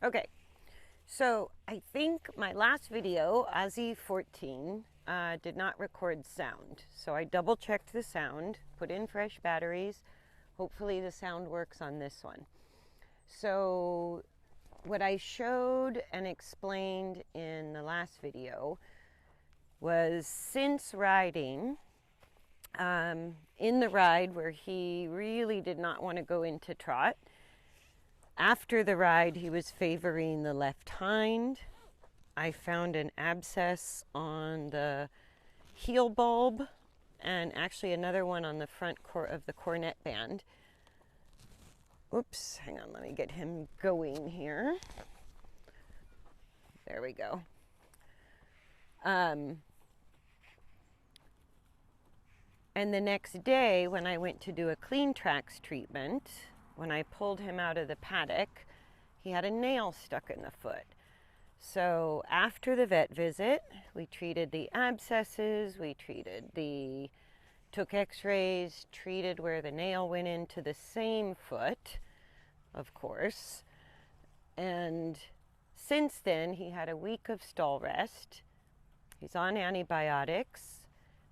Okay, so I think my last video, Ozzy 14, did not record sound. So I double checked the sound, put in fresh batteries. Hopefully the sound works on this one. So what I showed and explained in the last video was since riding, in the ride where he really did not want to go into trot, after the ride, he was favoring the left hind. I found an abscess on the heel bulb and actually another one on the front of the cornet band. Oops, hang on, let me get him going here. There we go. And the next day, when I went to do a clean tracks treatment, when I pulled him out of the paddock, he had a nail stuck in the foot. So after the vet visit, we treated the abscesses, took x-rays, treated where the nail went into the same foot, of course. And since then, he had a week of stall rest. He's on antibiotics,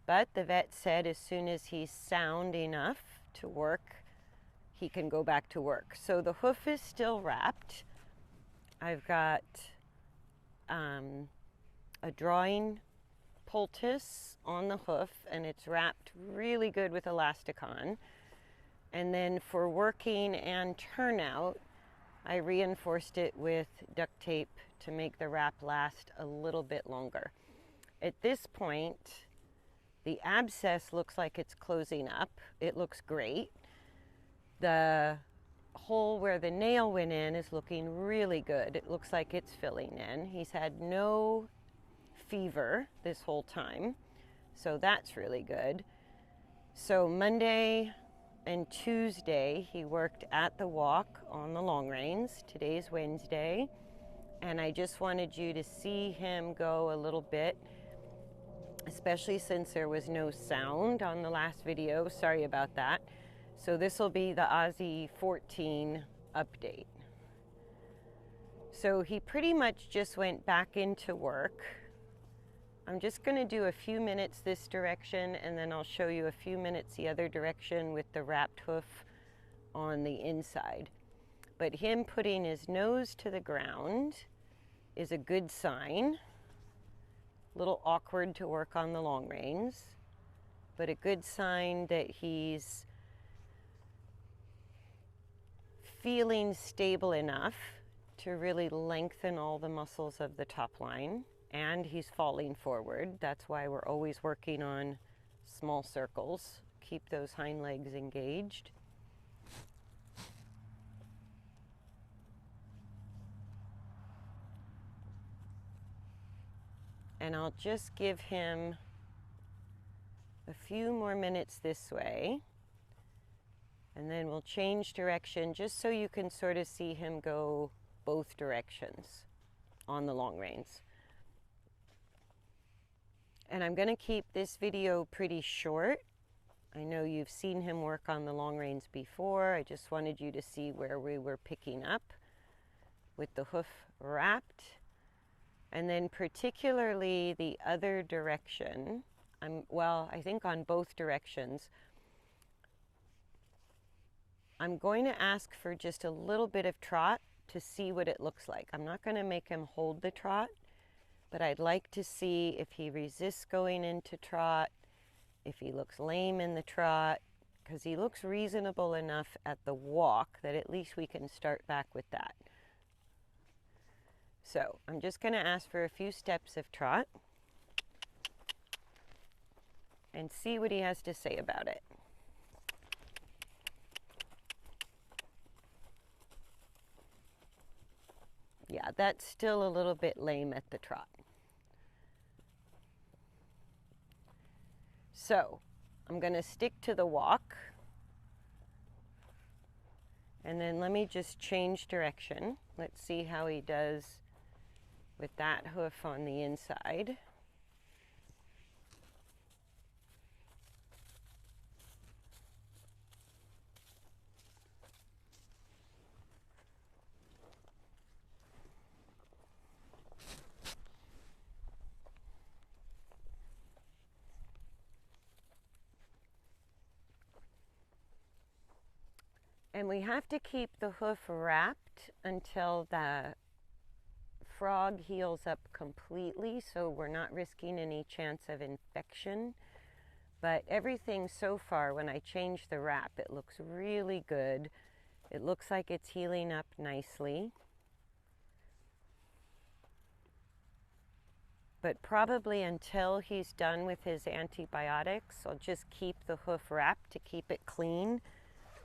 but the vet said as soon as he's sound enough to work, he can go back to work. So the hoof is still wrapped. I've got a drawing poultice on the hoof, and it's wrapped really good with elasticon. And then for working and turnout, I reinforced it with duct tape to make the wrap last a little bit longer. At this point, the abscess looks like it's closing up. It looks great. The hole where the nail went in is looking really good. It looks like it's filling in. He's had no fever this whole time, so that's really good. So Monday and Tuesday he worked at the walk on the long reins. Today's Wednesday, and I just wanted you to see him go a little bit, especially since there was no sound on the last video. Sorry about that. So this will be the Ozzy 14 update. So he pretty much just went back into work. I'm just going to do a few minutes this direction, and then I'll show you a few minutes the other direction with the wrapped hoof on the inside. But him putting his nose to the ground is a good sign. A little awkward to work on the long reins, but a good sign that he's feeling stable enough to really lengthen all the muscles of the top line, and he's falling forward. That's why we're always working on small circles. Keep those hind legs engaged. And I'll just give him a few more minutes this way, and then we'll change direction just so you can sort of see him go both directions on the long reins. And I'm going to keep this video pretty short. I know you've seen him work on the long reins before. I just wanted you to see where we were picking up with the hoof wrapped. And then particularly the other direction, I think on both directions, I'm going to ask for just a little bit of trot to see what it looks like. I'm not going to make him hold the trot, but I'd like to see if he resists going into trot, if he looks lame in the trot, because he looks reasonable enough at the walk that at least we can start back with that. So I'm just going to ask for a few steps of trot and see what he has to say about it. Yeah, that's still a little bit lame at the trot. So I'm going to stick to the walk, and then let me just change direction. Let's see how he does with that hoof on the inside. And we have to keep the hoof wrapped until the frog heals up completely, so we're not risking any chance of infection. But everything so far, when I change the wrap, it looks really good. It looks like it's healing up nicely. But probably until he's done with his antibiotics, I'll just keep the hoof wrapped to keep it clean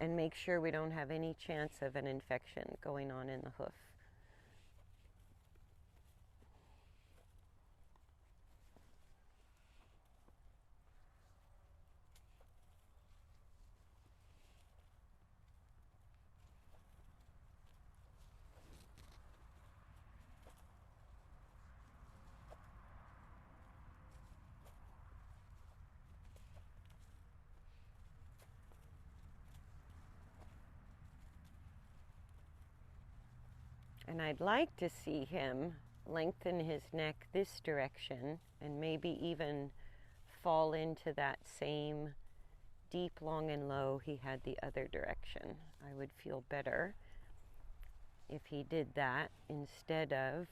and make sure we don't have any chance of an infection going on in the hoof. And I'd like to see him lengthen his neck this direction and maybe even fall into that same deep, long, and low he had the other direction. I would feel better if he did that instead of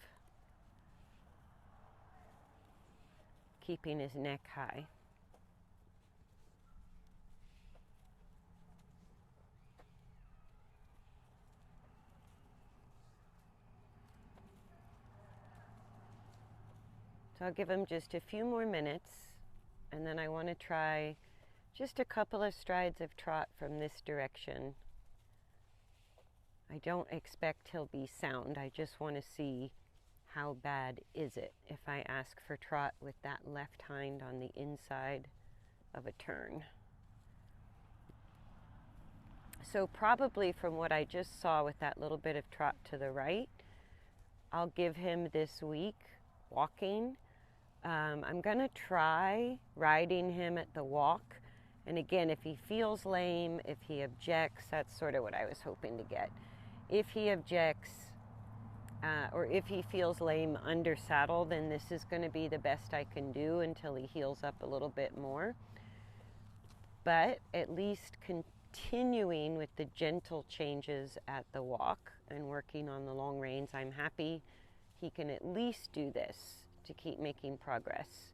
keeping his neck high. So I'll give him just a few more minutes, and then I want to try just a couple of strides of trot from this direction. I don't expect he'll be sound. I just want to see how bad is it if I ask for trot with that left hind on the inside of a turn. So probably from what I just saw with that little bit of trot to the right, I'll give him this week walking. I'm going to try riding him at the walk. And again, if he feels lame, if he objects, that's sort of what I was hoping to get. If he objects, or if he feels lame under saddle, then this is going to be the best I can do until he heals up a little bit more. But at least continuing with the gentle changes at the walk and working on the long reins, I'm happy he can at least do this to keep making progress.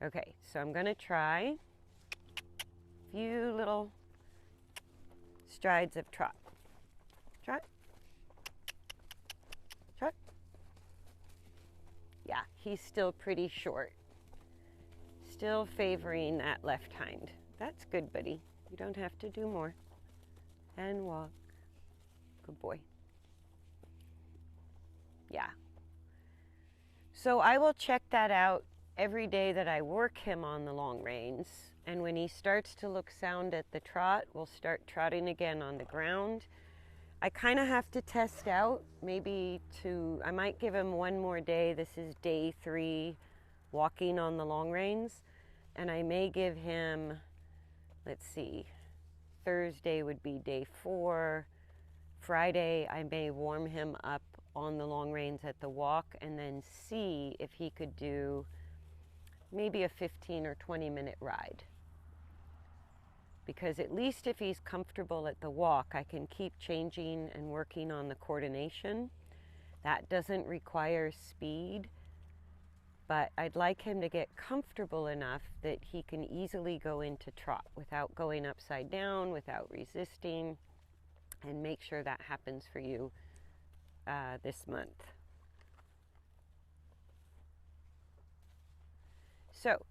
Okay, so I'm going to try a few little strides of trot. Trot. Trot. Yeah, he's still pretty short. Still favoring that left hind. That's good, buddy. You don't have to do more. And walk. Good boy. Yeah. So I will check that out every day that I work him on the long reins. And when he starts to look sound at the trot, we'll start trotting again on the ground. I kind of have to test out, I might give him one more day. This is day 3, walking on the long reins. And I may give him, let's see, Thursday would be day 4. Friday, I may warm him up on the long reins at the walk and then see if he could do maybe a 15 or 20 minute ride. Because at least if he's comfortable at the walk, I can keep changing and working on the coordination. That doesn't require speed, but I'd like him to get comfortable enough that he can easily go into trot without going upside down, without resisting, and make sure that happens for you this month. So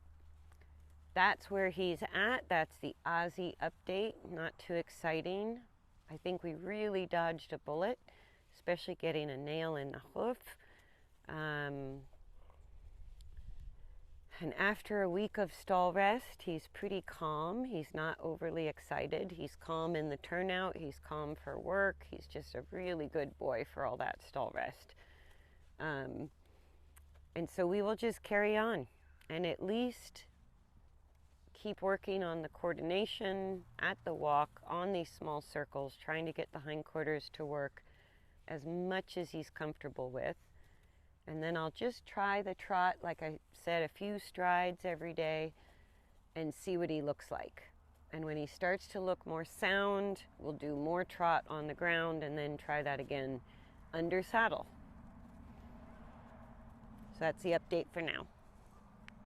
that's where he's at. That's the Ozzy update. Not too exciting. I think we really dodged a bullet, especially getting a nail in the hoof. And after a week of stall rest, he's pretty calm. He's not overly excited. He's calm in the turnout. He's calm for work. He's just a really good boy for all that stall rest. And so we will just carry on and at least keep working on the coordination at the walk on these small circles, trying to get the hindquarters to work as much as he's comfortable with. And then I'll just try the trot, like I said, a few strides every day and see what he looks like. And when he starts to look more sound, we'll do more trot on the ground and then try that again under saddle. So that's the update for now.